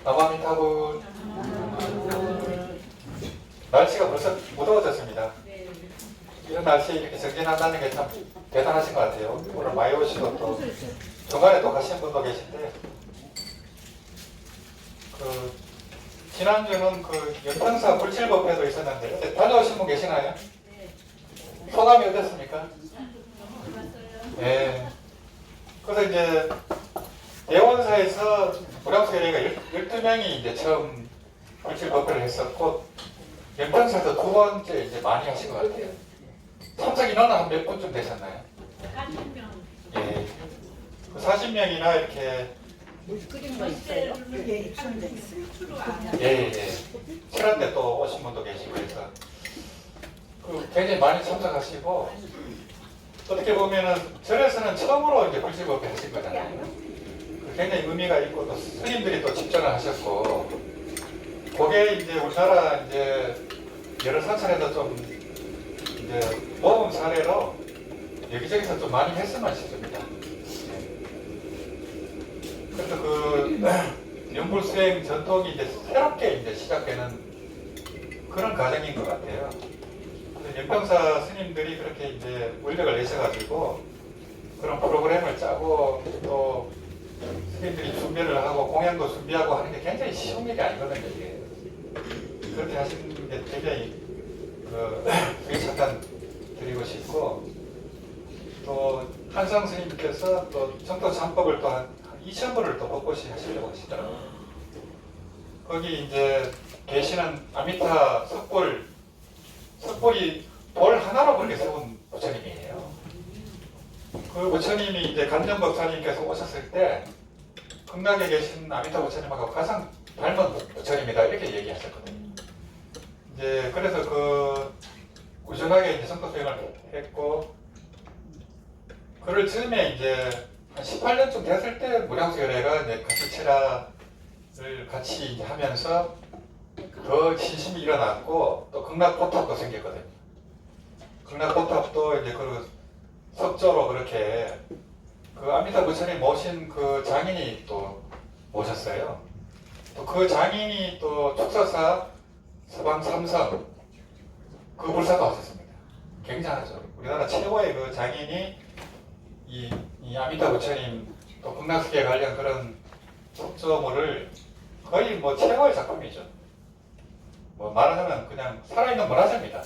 나무아미타불. 날씨가 벌써 무더워졌습니다. 이런 날씨에 이렇게 정진한다는 게 참 대단하신 것 같아요. 오늘 많이 오시고 또 중간에 또 가시는 분도 계신데, 그 지난주는 그 연평사 물질법회도 있었는데 다녀오신 분 계시나요? 소감이 어땠습니까? 네. 그래서 이제 대원사에서 무량수계례가 12명이 이제 처음 물질법회를 했었고, 연평사에서 두 번째 이제 많이 하신 것 같아요. 참석 인원은 한 몇 분쯤 되셨나요? 40명. 예. 그 40명이나 이렇게. 물 끓인 거 있어요? 예, 입술도 있어요. 예. 실한데 또 오신 분도 계시고 해서 그 굉장히 많이 참석하시고, 어떻게 보면은 절에서는 처음으로 이제 물질법회 하신 거잖아요. 굉장히 의미가 있고 또 스님들이 또 집전을 하셨고, 그게 이제 우리나라 이제 여러 사찰에서 좀 이제 모범 사례로 여기저기서 좀 많이 했으면 싶습니다. 그래서 그 연불 수행 전통이 이제 새롭게 이제 시작되는 그런 과정인 것 같아요. 그래서 연평사 스님들이 그렇게 이제 원력을 내셔가지고 그런 프로그램을 짜고 또 스님들이 준비를 하고 공연도 준비하고 하는 게 굉장히 쉬운 일이 아니거든요. 이게. 그렇게 하시는 게 굉장히 되게 착한 드리고 싶고, 또 한성 스님께서 또 정토 참법을 또 한 2,000번을 또 벚꽃이 하시려고 하시더라고요. 거기 이제 계시는 아미타 석불이 돌 하나로 그렇게 세운 부처님이에요. 그 부처님이 이제 간전 법사님께서 오셨을 때 극락에 계신 아미타 부처님하고 가장 닮은 부처님이다 이렇게 얘기하셨거든요. 이제 그래서 그 꾸준하게 이제 성도 수행을 했고, 그를 즈음에 이제 한 18년쯤 됐을 때 무량수계례가 이제 같이 체라를 같이 이제 하면서 더 신심이 일어났고, 또 극락보탑도 생겼거든요. 극락보탑도 이제 그 석조로 그렇게 그 아미타 부처님 모신 그 장인이 또 모셨어요. 또 그 장인이 또 축사사 서방 삼성 그 불사도 하셨습니다. 굉장하죠. 우리나라 최고의 그 장인이 이 아미타 부처님 또 극락수계 관련 그런 석조물을 거의 뭐 최고의 작품이죠. 뭐 말하자면 그냥 살아있는 문화재입니다.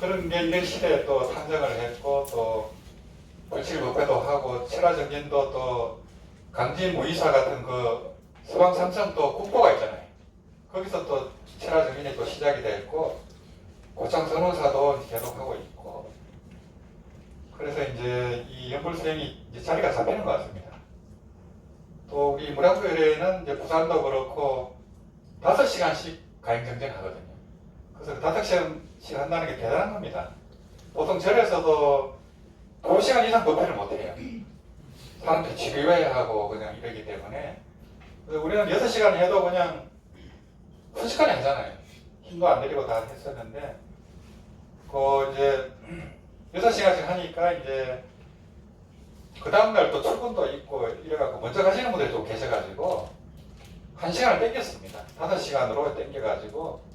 그런 게 이런 시대에 또 탄생을 했고, 또 불칠법회도 하고 체라정진도 또 강진무이사 같은 그 서방 삼성도 국보가 있잖아요. 거기서 또 체라정진이 또 시작이 됐고, 고창선원사도 계속하고 있고, 그래서 이제 이 연불수행이 이제 자리가 잡히는 것 같습니다. 또 우리 무량수계례는 이제 부산도 그렇고 5시간씩 가행정쟁 하거든요. 그래서 5시간씩 한다는 게 대단한 겁니다. 보통 절에서도 2시간 이상 법회를 못해요. 사람들이 지루해하고 그냥 이러기 때문에. 우리는 6시간 해도 그냥 순식간에 하잖아요. 힘도 안 들이고 다 했었는데, 그 이제 6시간씩 하니까 이제 그 다음날 또 출근도 있고 이래갖고 먼저 가시는 분들이 또 계셔가지고 1시간을 땡겼습니다. 5시간으로 땡겨가지고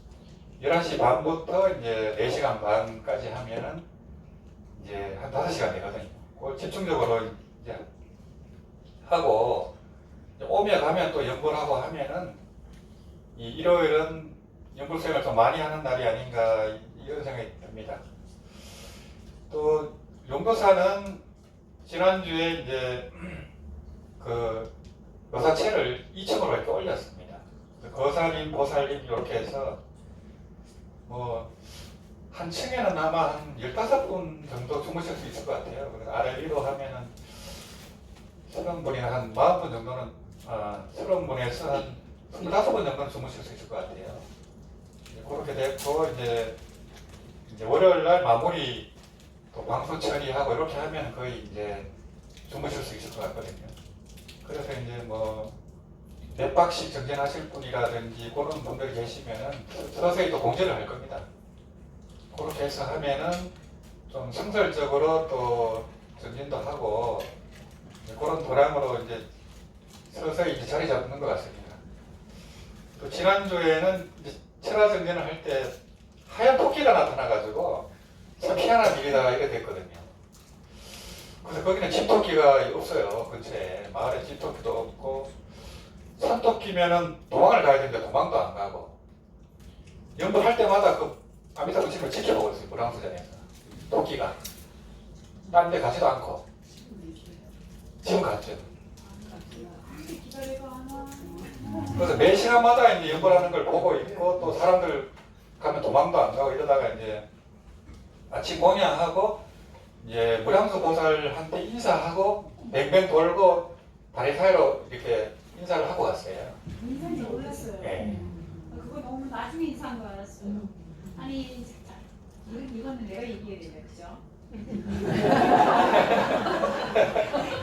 11시 반부터 이제 4시간 반까지 하면은 이제 한 5시간 되거든요. 그걸 집중적으로 이제 하고, 오며 가면 또 연불하고 하면은 이 일요일은 연불수행을 좀 많이 하는 날이 아닌가 이런 생각이 듭니다. 또 용도사는 지난주에 이제 그 여사체를 2층으로 이렇게 올렸습니다. 거사님, 보살님 이렇게 해서 뭐 한 층에는 아마 한 15분 정도 주무실 수 있을 것 같아요. 그래서 아래 위로 하면은 30분이나 한 40분 정도는 30분에서 한 25분 정도는 주무실 수 있을 것 같아요. 그렇게 됐고, 이제 월요일 날 마무리 또 방수 처리하고 이렇게 하면 거의 이제 주무실 수 있을 것 같거든요. 그래서 이제 뭐 몇 박씩 정진하실 분이라든지 그런 분들이 계시면은 서서히 또 공지를 할 겁니다. 그렇게 해서 하면은 좀 성설적으로 또 정진도 하고 그런 도량으로 이제 서서히 이제 자리 잡는 것 같습니다. 그 지난주에는 이제 철화 정전을 할 때 하얀 토끼가 나타나가지고 참 희한한 일이다 이렇게 됐거든요. 그래서 거기는 집토끼가 없어요. 근처에 마을에 집토끼도 없고 산토끼면은 도망을 가야 되는데 도망도 안 가고 연구할 때마다 그 아미타 부처님을 지켜보고 있어요. 무량수전에서 토끼가 딴 데 가지도 않고 지금 갔죠. 그래서 매 시간마다 이제 연구하는 걸 보고 있고 또 사람들 가면 도망도 안 가고 이러다가 이제 아침 공양하고 이제 무량수 보살한테 인사하고 뱅뱅 돌고 다리 사이로 이렇게 인사를 하고 갔어요. 인사인지 몰랐어요. 네. 그거 너무 나중에 인사한 줄 알았어요. 아니 이거는 내가 얘기해야 되네, 그죠?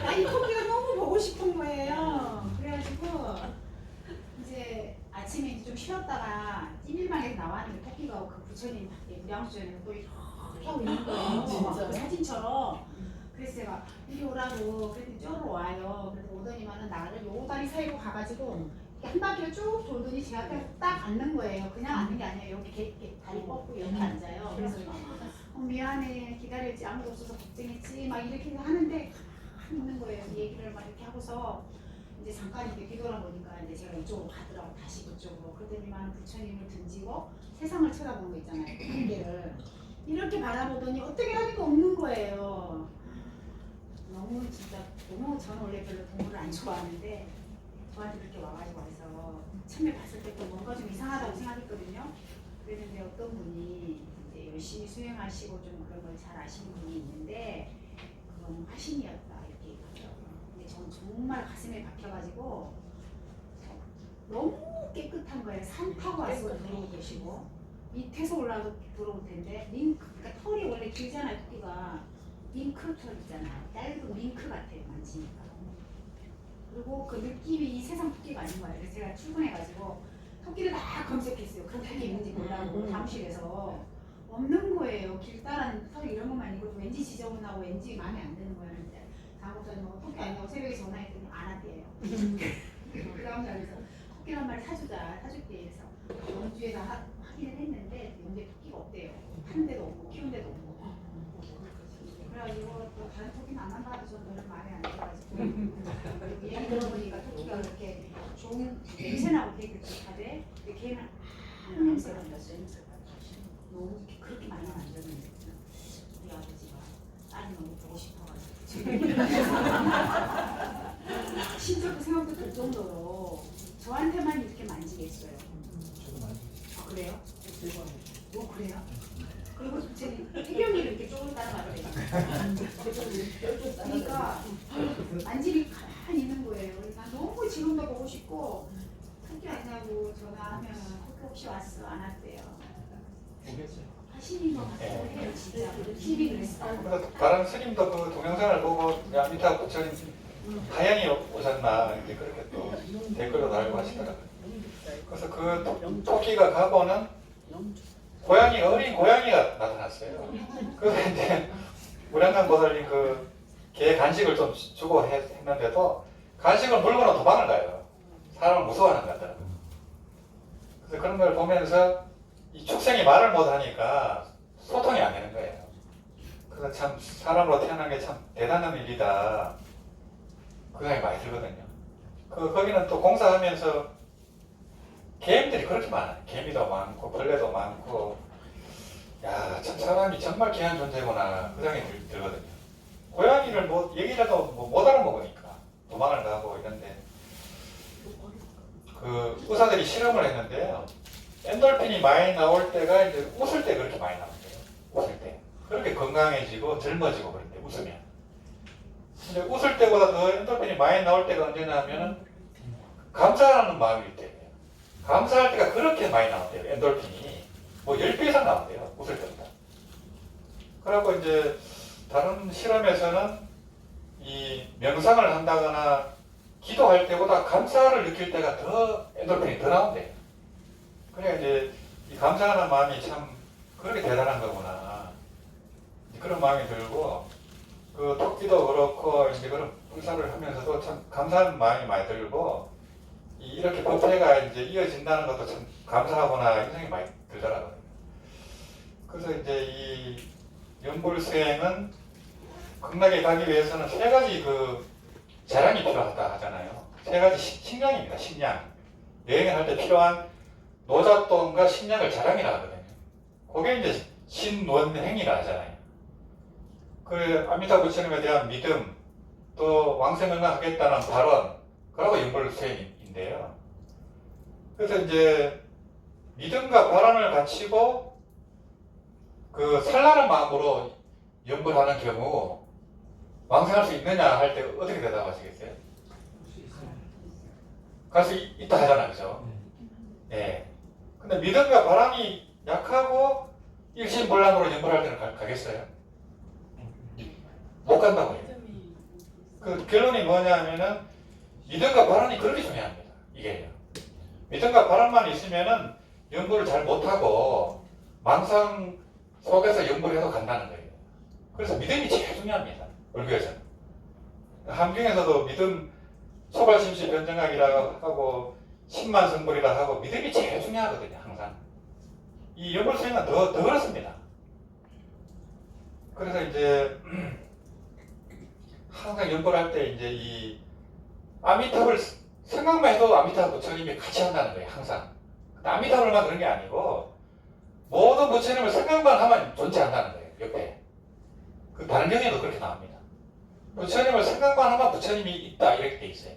아니 토끼가 너무 보고 싶은 거예요. 그래가지고 이제 아침에 이제 좀 쉬었다가 찜일방에서 나왔는데 토끼가 그 부처님 무량수전에 또 이렇게 하고 있는 거예요. 진짜요? 그 사진처럼. 그래서 제가 이리 오라고 그랬더니 쪼로 와요. 그래서 오더니만은 나를 요 다리 사이로 가가지고 이렇게 한 바퀴를 쭉 돌더니 제 앞에 딱 앉는 거예요. 그냥 앉는 게 아니에요. 이렇게 다리 뻗고 이렇게 앉아요. 그래서 미안해, 기다렸지, 아무도 없어서 걱정했지 막 이렇게 하는데 가만히 있는 거예요. 얘기를 막 이렇게 하고서 이제 잠깐 이렇게 뒤돌아보니까 이제 제가 이쪽으로 가더라고. 다시 그쪽으로. 그러더니만 부처님을 등지고 세상을 쳐다보는 거 있잖아요. 무게를 이렇게 바라보더니 어떻게 하는 게 없는 거예요. 너무 진짜 너무 저는 원래 별로 동물을 안 좋아하는데 저한테 그렇게 와가지고 와서 처음에 봤을 때도 뭔가 좀 이상하다고 생각했거든요. 그랬는데 어떤 분이 이제 열심히 수행하시고 좀 그런 걸 잘 아시는 분이 있는데 그건 화신이었다 이렇게 얘기하더라고요. 근데 저는 정말 가슴에 박혀가지고 너무 깨끗한 거예요. 산 타고 와서 들어오고 계시고 밑에서 올라도 들어올 텐데 그러니까 털이 원래 길잖아요. 토끼가 밍크 털 있잖아요. 얇은 밍크 같아요. 만지니까. 그리고 그 느낌이 이 세상 토끼가 아닌 거예요. 그래서 제가 출근해가지고 토끼를 다 검색했어요. 그런 게 있는지 몰라고 사무실에서 없는 거예요. 길다란 털 이런 것만 있고 왠지 지저분하고 왠지 마음에 안 드는 거예요. 근데 사무장님 토끼 아니냐고 새벽에 전화했더니 안 왔대요. 그 다음 날에서 토끼를 한 마리 사줄게. 그래서 연주에다 확인을 했는데 연주에 토끼가 없대요. 하는 데도 없고 키우는 데도 없고. 그래가지고 또 다른 토끼는 안 만나도 저는 별로 마음에 안 들어가지고 그리고 얘기 들어보니까 토끼가 그렇게 좋은 냄새나고 되게 그렇게 근데 걔는 냄새가 났어요. 너무 그렇게 많이 만졌는데 우리 아버지가 딸이 너무 보고 싶어가지고 진짜 그 생각도 들 정도로 저한테만 이렇게 만지겠어요. 아 그래요? 그래요? 그리고 제 태경이를 이렇게 쪼글 따라가더래요. 그러니까 만지니 가만히 있는 거예요. 그래서 난 너무 지금도 보고 싶고 토끼 왔냐고 전화하면 토끼 혹시 왔어? 안 왔대요. 하시는 것 같아요. 진짜 TV 그랬어. 그래서 다른 스님도 그 동영상을 보고 아미타 부처님 하얀이 오셨나 이렇게 그렇게 또 댓글로 달고 하시더라고요. 그래서 그 토끼가 가고는 어린 고양이가 나타났어요. 그래서 이제 무량강 보살님 개 간식을 좀 주고 했는데도 간식을 물고는 도망을 가요. 사람을 무서워하는 것 같더라고요. 그래서 그런 걸 보면서 이 축생이 말을 못하니까 소통이 안 되는 거예요. 그래서 참 사람으로 태어난 게 참 대단한 일이다. 그 생각이 많이 들거든요. 거기는 또 공사하면서 개미들이 그렇게 많아요. 개미도 많고 벌레도 많고 야, 참 사람이 정말 귀한 존재구나 그 생각이 들거든요. 고양이를 얘기라도 못 알아먹으니까 도망을 가고 이런데 그 의사들이 실험을 했는데요. 엔돌핀이 많이 나올 때가 이제 웃을 때 그렇게 많이 나온대요. 웃을 때. 그렇게 건강해지고 젊어지고 그럴 때 웃으면. 근데 웃을 때보다 더 엔돌핀이 많이 나올 때가 언제냐 하면은 감사하는 마음일 때예요. 감사할 때가 그렇게 많이 나온대요. 엔돌핀이. 10배 이상 나온대요. 웃을 때보다. 그래갖고 이제 다른 실험에서는 이 명상을 한다거나 기도할 때보다 감사를 느낄 때가 더 엔돌핀이 더 나온대요. 그래 이제 이 감사하는 마음이 참 그렇게 대단한 거구나. 그런 마음이 들고 그 토끼도 그렇고 이제 그런 불사를 하면서도 참 감사한 마음이 많이 들고 이렇게 법회가 이제 이어진다는 것도 참 감사하거나 인상이 많이 들더라고요. 그래서 이제 이 연불 수행은 극락에 가기 위해서는 세 가지 그 자량이 필요하다 하잖아요. 세 가지 식량입니다. 식량. 여행을 할 때 필요한 노잣돈과 식량을 자량이라 하거든요. 그게 이제 신원행이라 하잖아요. 그 아미타 부처님에 대한 믿음, 또 왕생응하겠다는 발언, 그러고 연불 수행인데요. 그래서 이제 믿음과 발언을 갖추고 그 산란한 마음으로 연불하는 경우 왕생할 수 있느냐 할 때 어떻게 대답하시겠어요? 갈 수 있다 하잖아요, 그죠? 예. 근데 믿음과 바람이 약하고 일심불란으로 연불할 때는 가겠어요? 못 간다고요. 그 결론이 뭐냐면은 믿음과 바람이 그렇게 중요합니다. 이게요. 믿음과 바람만 있으면은 연불을 잘 못하고 망상 속에서 연불해도 간다는 거예요. 그래서 믿음이 제일 중요합니다. 불교에서는. 함경에서도 믿음 소발심시 변정학이라고 하고 십만성불이라 하고 믿음이 제일 중요하거든요. 항상. 이 연불 수행은 더 그렇습니다. 그래서 이제 항상 연불할 때 이제 이 아미타불 생각만 해도 아미타 부처님이 같이 한다는 거예요. 항상. 아미타불만 그런 게 아니고 모든 부처님을 생각만 하면 존재한다는 거예요. 옆에. 그 다른 경에도 그렇게 나옵니다. 부처님을 생각만 하면 부처님이 있다 이렇게 돼 있어요.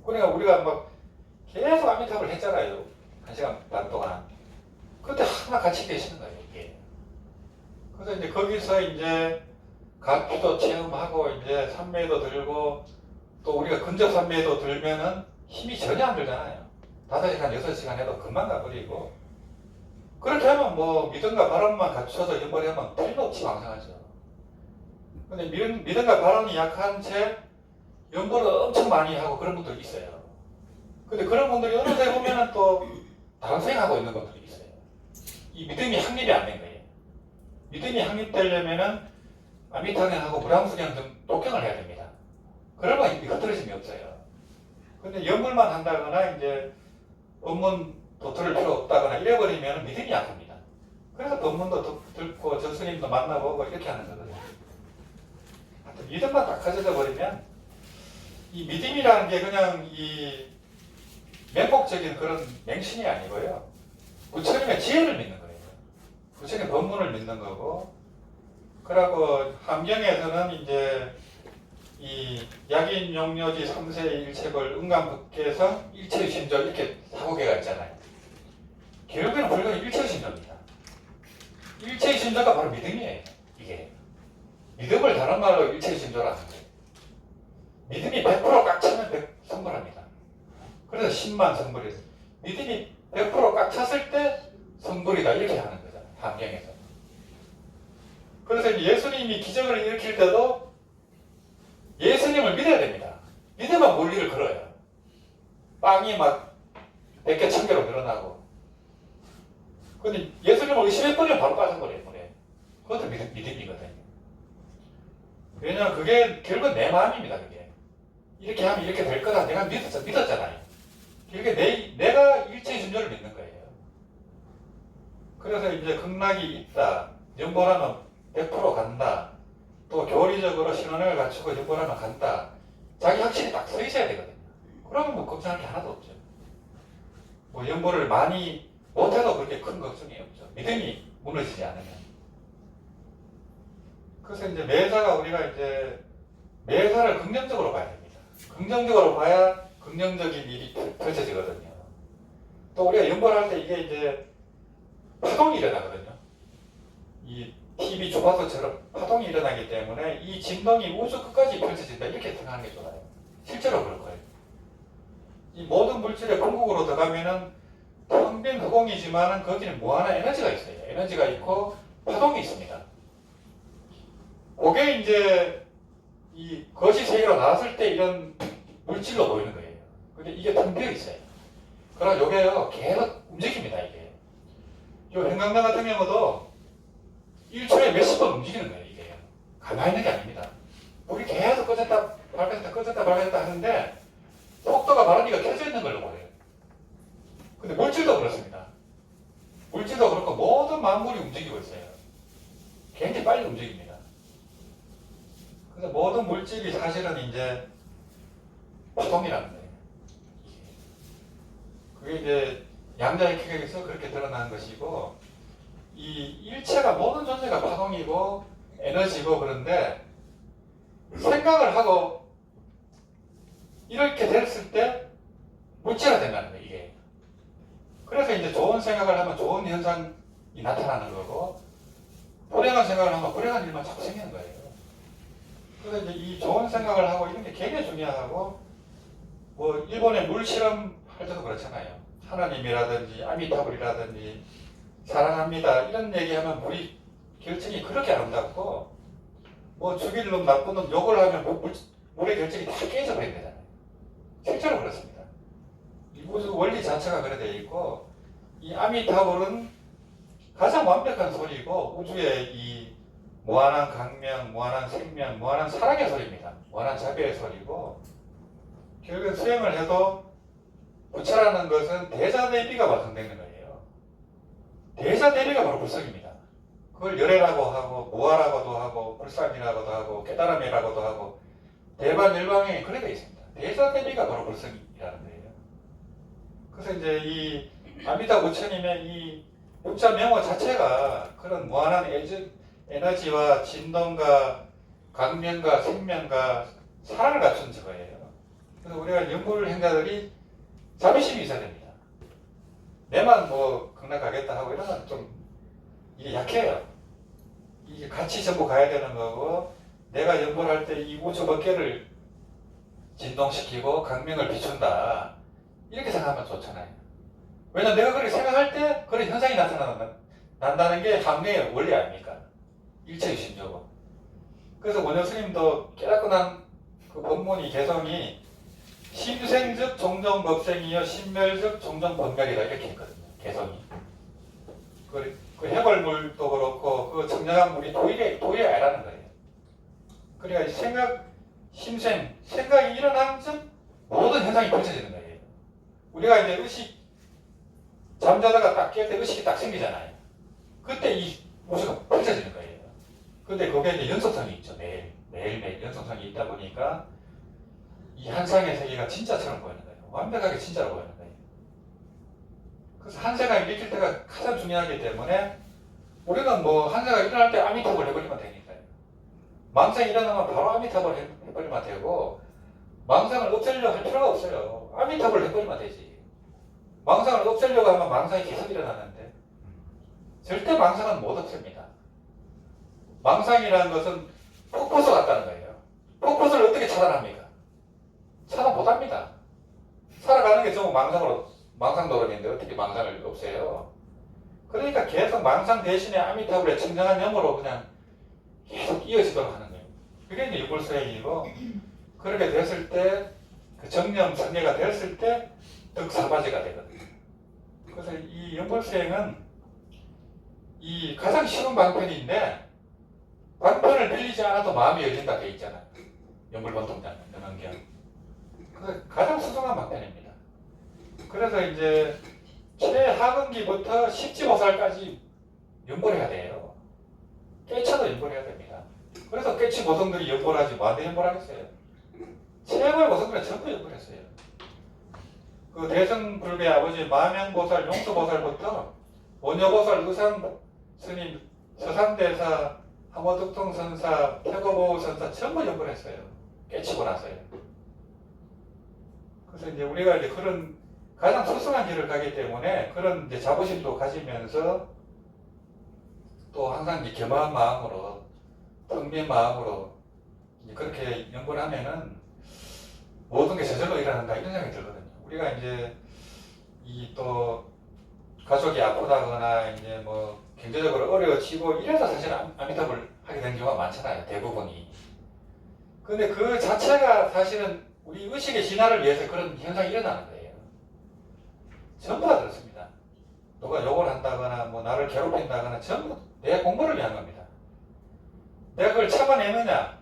그러니까 우리가 막 계속 아미타불 했잖아요. 1시간 반 동안. 그때 하나 같이 계시는 거예요. 이게. 그래서 이제 거기서 이제 가피도 체험하고 이제 삼매도 들고 또 우리가 근접 삼매도 들면은 힘이 전혀 안 들잖아요. 5시간, 6시간 해도 금방 가버리고 그렇게 하면 뭐 믿음과 바람만 갖춰서 연벌하면 틀림없이 왕성하죠. 근데 믿음과 바람이 약한 채 연벌을 엄청 많이 하고 그런 분들이 있어요. 근데 그런 분들이 어느 때 보면은 또 다른 생각하고 있는 분들이 있어요. 이 믿음이 확립이 안 된 거예요. 믿음이 확립되려면은 아미타경하고 무량수경 좀 독경을 해야 됩니다. 그러면 이 흐트러짐이 없어요. 근데 연불만 한다거나 이제 법문도 들을 필요 없다거나 이래버리면 믿음이 약합니다. 그래서 법문도 듣고 저 스님도 만나보고 이렇게 하는 거거든요. 하여튼 믿음만 딱 가져져 버리면 이 믿음이라는 게 그냥 이 맹목적인 그런 맹신이 아니고요. 부처님의 지혜를 믿는 거예요. 부처님의 법문을 믿는 거고 그러고 함경에서는 이제 이 약인용료지 3세 일체벌 응감법계성 일체심적 이렇게 4개가 있잖아요. 결국에는 불교는 일체심적입니다. 일체심적가 바로 믿음이에요. 이게 믿음을 다른 말로 일체심적으로 하는 거예요. 믿음이 100% 꽉 차면 성불합니다. 그래서 10만 성불이 믿음이 100% 꽉 찼을 때 성불이다 이렇게 하는 거잖아요. 함경에서. 그래서 예수님이 기적을 일으킬 때도 예수님을 믿어야 됩니다. 믿으면 물리를 걸어요. 빵이 막 100개, 1000개로 늘어나고. 근데 예수님을 의심해버리면 바로 빠져버려요, 물에. 그것도 믿음이거든요. 왜냐면 그게 결국은 내 마음입니다, 그게. 이렇게 하면 이렇게 될 거다. 내가 믿었잖아요. 그게 내가 일체의 존재를 믿는 거예요. 그래서 이제 극락이 있다. 연보라면 100% 간다. 또 교리적으로 신원을 갖추고 연보라면 간다. 자기 확신이 딱 서 있어야 되거든요. 그러면 뭐 걱정할 게 하나도 없죠. 뭐 연보를 많이 못해도 그렇게 큰 걱정이 없죠. 믿음이 무너지지 않으면. 그래서 이제 매사가 우리가 이제 매사를 긍정적으로 봐야 됩니다. 긍정적으로 봐야 긍정적인 일이 펼쳐지거든요. 또 우리가 연보를 할 때 이게 이제 파동이 일어나거든요. 이 TV 주파수처럼 파동이 일어나기 때문에 이 진동이 우주 끝까지 펼쳐진다 이렇게 생각하는 게 좋아요. 실제로 그럴 거예요. 이 모든 물질의 궁극으로 들어가면은 텅 빈 허공이지만은 거기는 무한한 에너지가 있어요. 에너지가 있고 파동이 있습니다. 그게 이제 이 거시 세계로 나왔을 때 이런 물질로 보이는 거예요. 근데 이게 텅 비어 있어요. 그러나 요게요 계속 움직입니다. 이게. 요 행강당 같은 경우도 1초에 몇십 번 움직이는 거예요, 이게. 가만히 있는 게 아닙니다. 물이 계속 꺼졌다, 밝아졌다, 꺼졌다, 밝아졌다 하는데, 폭도가 바람이가 켜져 있는 걸로 보여요. 근데 물질도 그렇습니다. 물질도 그렇고 모든 만물이 움직이고 있어요. 굉장히 빨리 움직입니다. 그래서 모든 물질이 사실은 이제 파동이라는 거예요. 그게 이제 양자의 기격에서 그렇게 드러나는 것이고, 이 일체가 모든 존재가 파동이고 에너지고, 그런데 생각을 하고 이렇게 됐을 때 물체가 된다는 거예요, 이게. 그래서 이제 좋은 생각을 하면 좋은 현상이 나타나는 거고, 불행한 생각을 하면 불행한 일만 자꾸 생기는 거예요. 그래서 이제 이 좋은 생각을 하고 이런 게 굉장히 중요하고, 뭐 일본의 물 실험 할 때도 그렇잖아요. 하나님이라든지 아미타불이라든지 사랑합니다 이런 얘기하면 물이 결정이 그렇게 아름답고, 뭐 죽일 놈 나쁜 놈 욕을 하면 물의 결정이 다 깨져 버리는 거잖아요. 실제로 그렇습니다. 이 우주 원리 자체가 그래 되어 있고, 이 아미타불은 가장 완벽한 소리고, 우주의 이 무한한 강명, 무한한 생명, 무한한 사랑의 소리입니다. 무한한 자비의 소리고, 결국은 수행을 해도 부처라는 것은 대자대비가 완성되는 거예요. 대자대비가 바로 불성입니다. 그걸 열애라고 하고, 무아라고도 하고, 불상이라고도 하고, 깨달음이라고도 하고, 대반열방에 그래 되어 있습니다. 대자대비가 바로 불성이라는 거예요. 그래서 이제 이 아미타 부처님의 이 육자 명호 자체가 그런 무한한 에너지와 진동과 강명과 생명과 사랑을 갖춘 저거예요. 그래서 우리가 연불 행자들이 자비심이 있어야 됩니다. 내만 뭐 극락 가겠다 하고 이러면 좀 이게 약해요. 이게 같이 전부 가야 되는 거고, 내가 연불할 때 이 우주 법계를 진동시키고 강명을 비춘다 이렇게 생각하면 좋잖아요. 왜냐면 내가 그렇게 생각할 때 그런 현상이 난다는 게 강명의 원리 아닙니까? 일체유심조고. 그래서 원효 스님도 깨닫고 난 그 법문이 개성이 심생즉 종정법생이여 심멸즉 종정법멸이다 이렇게 했거든요. 개성이. 그 해골물도 그렇고 그 청량한 물이 도일이 아니라는 거예요. 그러니까 생각, 심생, 생각이 일어나는 즉 모든 현상이 펼쳐지는 거예요. 우리가 이제 의식, 잠자다가 딱 깰 때 의식이 딱 생기잖아요. 그때 이 우주가 펼쳐지는 거예요. 근데 거기에 이제 연속성이 있죠. 매일매일 연속성이 있다 보니까 이 한상의 세계가 진짜처럼 보이는 거예요. 완벽하게 진짜로 보이는 거예요. 그래서 한세가 일으킬 때가 가장 중요하기 때문에 우리는 뭐 한세가 일어날 때 아미타불 해버리면 되니까요. 망상이 일어나면 바로 아미타불 해버리면 되고, 망상을 없애려고 할 필요가 없어요. 아미타불 해버리면 되지. 망상을 없애려고 하면 망상이 계속 일어나는데 절대 망상은 못 없앱니다. 망상이라는 것은 폭포수 같다는 거예요. 폭포수를 어떻게 차단합니까? 차단 못합니다. 살아가는 게 전부 망상노릇인데 어떻게 망상을 없애요? 그러니까 계속 망상 대신에 아미타불의 청정한 영으로 그냥 계속 이어지도록 하는 거예요. 그게 이제 유불수행이고, 그렇게 됐을 때, 그 정념 성례가 됐을 때 득사바지가 되거든요. 그래서 이 연불수행은 이 가장 쉬운 방편인데, 방편을 빌리지 않아도 마음이 열린다 돼 있잖아요. 연불본통장, 연원경. 그래서 가장 수승한 방편입니다. 그래서 이제 최하근기부터 십지보살까지 연불해야 돼요. 깨쳐도 연불해야 됩니다. 그래서 깨치 보성들이 연불하지 뭐한테 연불하겠어요? 최고의 보성들은 전부 연불했어요. 그 대승불배 아버지 마명보살, 용수보살부터 원효보살, 의상스님, 서산대사, 항워득통선사, 태고보선사 전부 연불했어요. 깨치고 나서요. 그래서 이제 우리가 이제 그런 가장 소승한 길을 가기 때문에 그런 이제 자부심도 가지면서 또 항상 이제 겸허한 마음으로, 텅 빈 마음으로 이제 그렇게 연구를 하면은 모든 게 저절로 일어난다 이런 생각이 들거든요. 우리가 이제 이 또 가족이 아프다거나 이제 뭐 경제적으로 어려워지고 이래서 사실 아미타불 하게 된 경우가 많잖아요. 대부분이. 근데 그 자체가 사실은 우리 의식의 진화를 위해서 그런 현상이 일어나는 거예요. 전부 다 그렇습니다. 누가 욕을 한다거나 뭐 나를 괴롭힌다거나 전부 내 공부를 위한 겁니다. 내가 그걸 참아내느냐,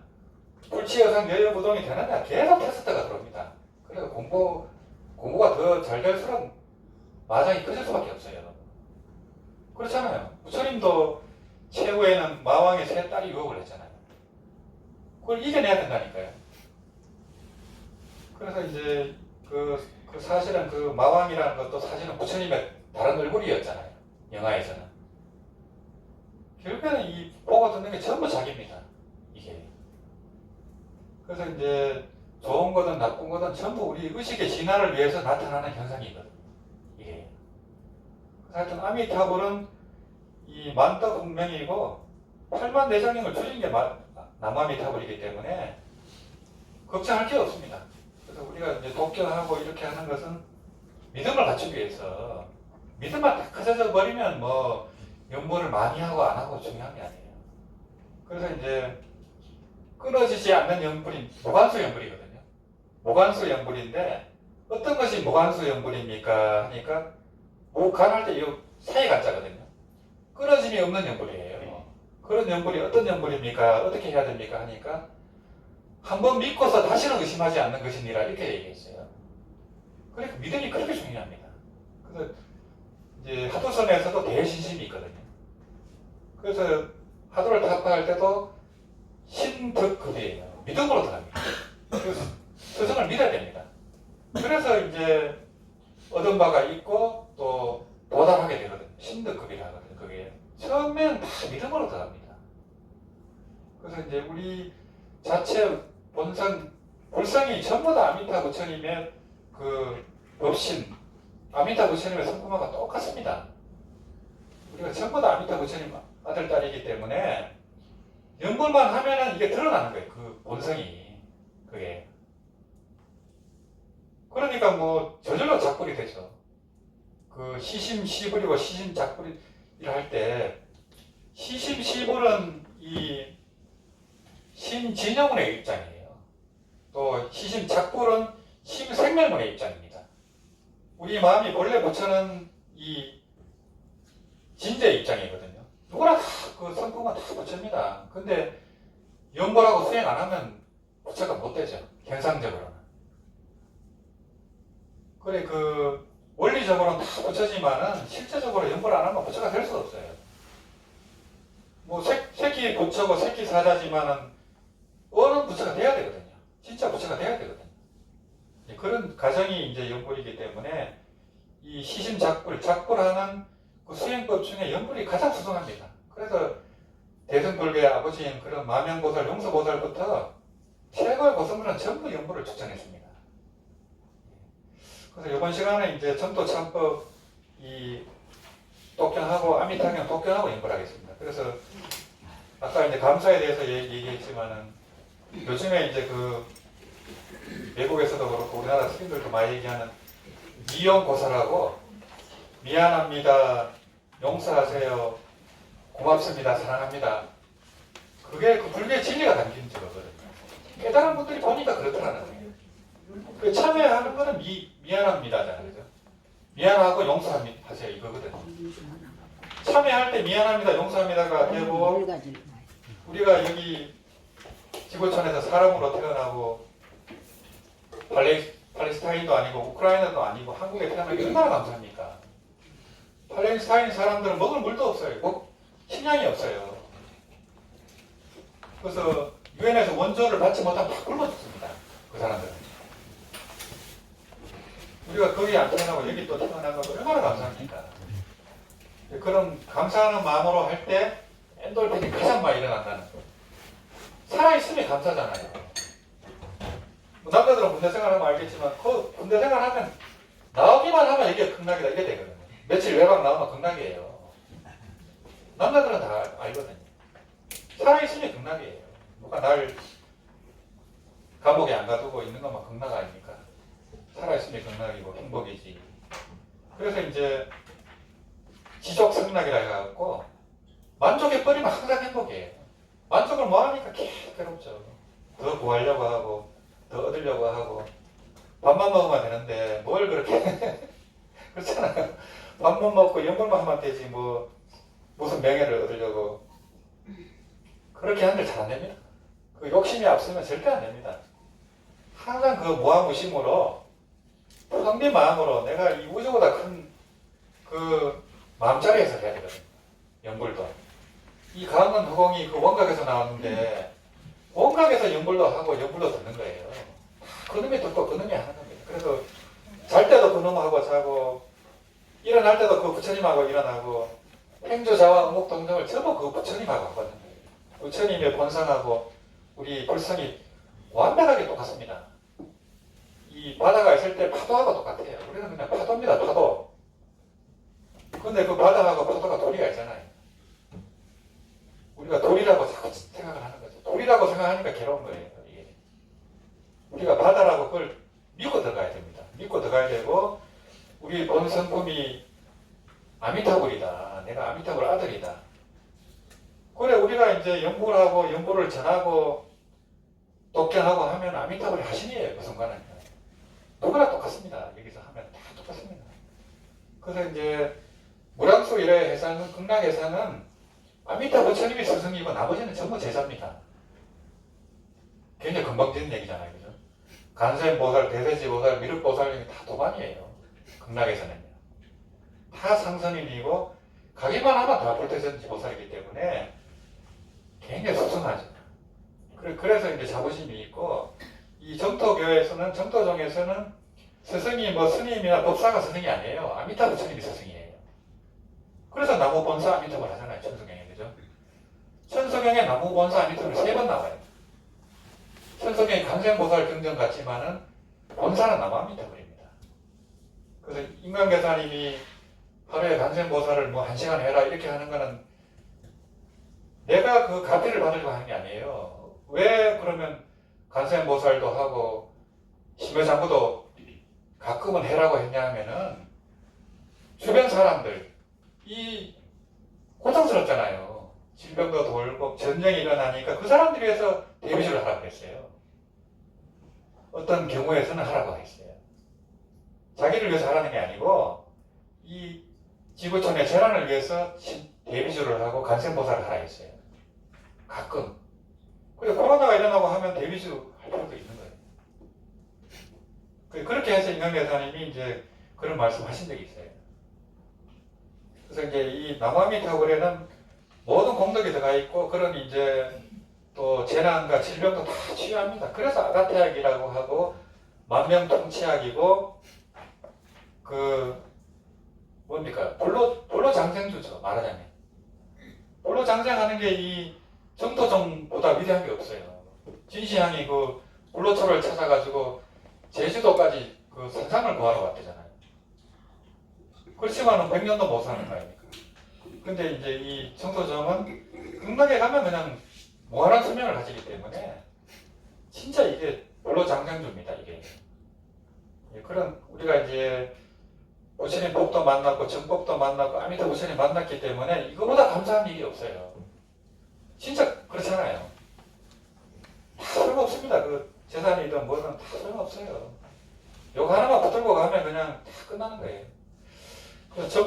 불치여상 여여부동이 되느냐 계속 테스트가 들어옵니다. 그래서 공부 공부가 더 잘 될수록 마장이 커질 수밖에 없어요. 그렇잖아요. 부처님도 최후에는 마왕의 세 딸이 유혹을 했잖아요. 그걸 이겨내야 된다니까요. 그래서 이제 그 사실은 그 마왕이라는 것도 사실은 부처님의 다른 얼굴이었잖아요. 영화에서는. 결국에는 이 보고 듣는 게 전부 자기입니다. 이게. 그래서 이제 좋은 거든 나쁜 거든 전부 우리 의식의 진화를 위해서 나타나는 현상이거든요. 이게. 하여튼 아미타불은 이 만덕분명이고 8만 내장령을 줄인 게 남아미타불이기 때문에 걱정할 게 없습니다. 그래서 우리가 이제 독견하고 이렇게 하는 것은 믿음을 갖추기 위해서 믿음만 딱 커져져 버리면 뭐 연보를 많이 하고 안 하고 중요한 게 아니에요. 그래서 이제 끊어지지 않는 연불인 무관수 연불이거든요. 무관수 연불인데 어떤 것이 무관수 연불입니까? 하니까 무관할 때 이 사이 간자거든요. 끊어짐이 없는 연불이에요. 그런 연불이 어떤 연불입니까? 어떻게 해야 됩니까? 하니까 한번 믿고서 다시는 의심하지 않는 것이니라 이렇게 얘기했어요. 그러니까 믿음이 그렇게 중요합니다. 그래서 이제 하도선에서도 대신심이 있거든요. 그래서 하도를 타파할 때도 신득급이에요. 믿음으로 들어갑니다. 그래서 스승을 믿어야 됩니다. 그래서 이제 얻은 바가 있고 또 도달하게 되거든요. 신득급이라 하거든요. 그게 처음엔 다 믿음으로 들어갑니다. 그래서 이제 우리 자체 본성, 불성이 전부 다 아미타 부처님의 그 법신, 아미타 부처님의 성품하고 똑같습니다. 우리가 전부 다 아미타 부처님 아들, 딸이기 때문에 연불만 하면은 이게 드러나는 거예요. 그 본성이. 그게. 그러니까 뭐 저절로 작불이 되죠. 그 시심시불이고 시심작불이라 할 때 시심시불은 이 심진여문의 입장이에요. 또 시심작불은 심생멸문의 입장입니다. 우리 마음이 본래 부처는 이 진제 입장이거든요. 누구나 다 그 성품은 다 부처입니다. 근데 연보라고 수행 안 하면 부처가 못 되죠. 현상적으로는. 그래 그 원리적으로는 다 부처지만은 실제적으로 연보를 안 하면 부처가 될 수 없어요. 뭐 새끼 부처고 새끼 사자지만은 어느 부처가 돼야 되거든요. 진짜 부처가 돼야 되거든요. 그런 가정이 이제 연불이기 때문에 이 시심작불, 작불하는 그 수행법 중에 연불이 가장 수승합니다. 그래서 대승불교의 아버지인 그런 마명보살, 용서보살부터 최고의 고성들은 전부 연불을 추천했습니다. 그래서 이번 시간에 이제 전도참법 이 독견하고 아미타경 독견하고 연불하겠습니다. 그래서 아까 이제 감사에 대해서 얘기했지만은 요즘에 이제 그 외국에서도 그렇고 우리나라 스님들도 많이 얘기하는 미용고사라고 미안합니다, 용서하세요, 고맙습니다, 사랑합니다. 그게 그 불교의 진리가 담긴 거거든요. 깨달은 분들이 보니까 그렇더라는 거예요. 그 참여하는 거는 미안합니다잖아요. 그죠? 미안하고 용서하세요 이거거든요. 참여할 때 미안합니다, 용서합니다가 되고 우리가 여기 지구촌에서 사람으로 태어나고 팔레스타인도 아니고 우크라이나도 아니고 한국에 태어나기 얼마나 감사합니까? 팔레스타인 사람들은 먹을 물도 없어요. 식량이 없어요. 그래서 유엔에서 원조를 받지 못하면 다 굶어 죽습니다. 그 사람들은. 우리가 거기 안 태어나고 여기 또 태어난 거 얼마나 감사합니까? 그런 감사하는 마음으로 할 때 엔돌핀이 가장 많이 일어난다는 거. 살아있으면 감사잖아요. 뭐 남자들은 군대 생활하면 알겠지만 그 군대 생활하면 나오기만 하면 이게 극락이다 이게 되거든요. 며칠 외박 나오면 극락이에요. 남자들은 다 알거든요. 살아있으면 극락이에요. 누가 날 감옥에 안 가두고 있는 것만 극락 아닙니까? 살아있으면 극락이고 행복이지. 그래서 이제 지속 승락이라 해갖고 만족해버리면 항상 행복이에요. 만족을 뭐하니까 계속 괴롭죠. 더 구하려고 하고 더 얻으려고 하고 밥만 먹으면 되는데 뭘 그렇게 그렇잖아요. 밥만 먹고 연불만 하면 되지 뭐 무슨 명예를 얻으려고 그렇게 하는 게 잘 안 됩니다. 그 욕심이 앞서면 절대 안 됩니다. 항상 그 무아무심으로 텅빈 마음으로 내가 이 우주보다 큰 그 마음자리에서 해야 되거든요. 연불도. 이 강은 허공이 그 원각에서 나왔는데 원각에서 연불도 하고 연불도 듣는 거예요. 그놈이 듣고 그놈이 하는 겁니다. 그래서 잘 때도 그놈하고 자고 일어날 때도 그 부처님하고 일어나고 행주자와 의목동정을 전부 그 부처님하고 하거든요. 부처님의 본성하고 우리 불성이 완벽하게 똑같습니다. 이 바다가 있을 때 파도하고 똑같아요. 우리는 그냥 파도입니다. 파도. 근데 그 바다하고 파도가 도리가 있잖아요. 우리가 돌이라고 자꾸 생각을 하는 거죠. 돌이라고 생각하니까 괴로운 거예요. 이게. 우리가 바다라고 그걸 믿고 들어가야 됩니다. 믿고 들어가야 되고 우리 본성품이 아미타불이다. 내가 아미타불 아들이다. 그래 우리가 이제 연불하고 연불을 전하고 독견하고 하면 아미타불이 하신이에요. 그 순간은. 누구나 똑같습니다. 여기서 하면 다 똑같습니다. 그래서 이제 무량수 일의 해상은 극락해상은 아미타 부처님이 스승이고 나머지는 전부 제자입니다. 굉장히 금방 되는 얘기잖아요. 그죠? 간세보살, 대세지보살, 미륵보살 다 도반이에요. 극락에서는요. 다 상선인이고 가기만 하면 다 불태전지보살이기 때문에 굉장히 수승하죠. 그래서 이제 자부심이 있고 이 정토교에서는 정토종에서는 스승이 뭐 스님이나 법사가 스승이 아니에요. 아미타 부처님이 스승이에요. 그래서 나무 본사 아미타불 하잖아요. 천성경에. 그죠? 천성경에 나무 본사 아미타불이 3번 나와요. 천성경이 강생보살 경전 같지만은 본사는 나무 아미타불입니다. 그래서 인간계사님이 하루에 강생보살을 뭐 1시간 해라 이렇게 하는 거는 내가 그 가피를 받으려고 하는 게 아니에요. 왜 그러면 간생보살도 하고 심해장구도 가끔은 해라고 했냐 하면은 주변 사람들 이 고통스럽잖아요. 질병도 돌고 전쟁이 일어나니까 그 사람들이 위해서 대비주를 하라고 했어요. 어떤 경우에서는 하라고 했어요. 자기를 위해서 하라는 게 아니고 이 지구촌의 재난을 위해서 대비주를 하고 간생보살을 하라 했어요. 가끔. 그리고 코로나가 일어나고 하면 대비주 할 필요도 있는 거예요. 그렇게 해서 인간계사님이 이제 그런 말씀 하신 적이 있어요. 그래서 이제 이 나무아미타불에는 모든 공덕이 들어가 있고 그런 이제 또 재난과 질병도 다 치유합니다. 그래서 아가태약이라고 하고 만명통치약이고 그 뭡니까 불로 장생주죠. 말하자면 불로 장생하는 게 이 정토종보다 위대한 게 없어요. 진시황이 그 불로초를 찾아가지고 제주도까지 그 산상을 구하러 왔대잖아요. 그렇지만은 100년도 못 사는 거 아닙니까? 근데 이제 이 정토종은 극락에 가면 그냥 무한한 수명을 가지기 때문에 진짜 이게 불로장생주입니다. 이게. 그런 우리가 이제 부처님 법도 만났고 정법도 만났고 아미타 부처님 만났기 때문에 이거보다 감사한 일이 없어요. 진짜 그렇잖아요. 다 소용없습니다. 그 재산이든 뭐든 다 소용없어요. 요거 하나만 붙들고 가면 그냥 다 끝나는 거예요. 그래서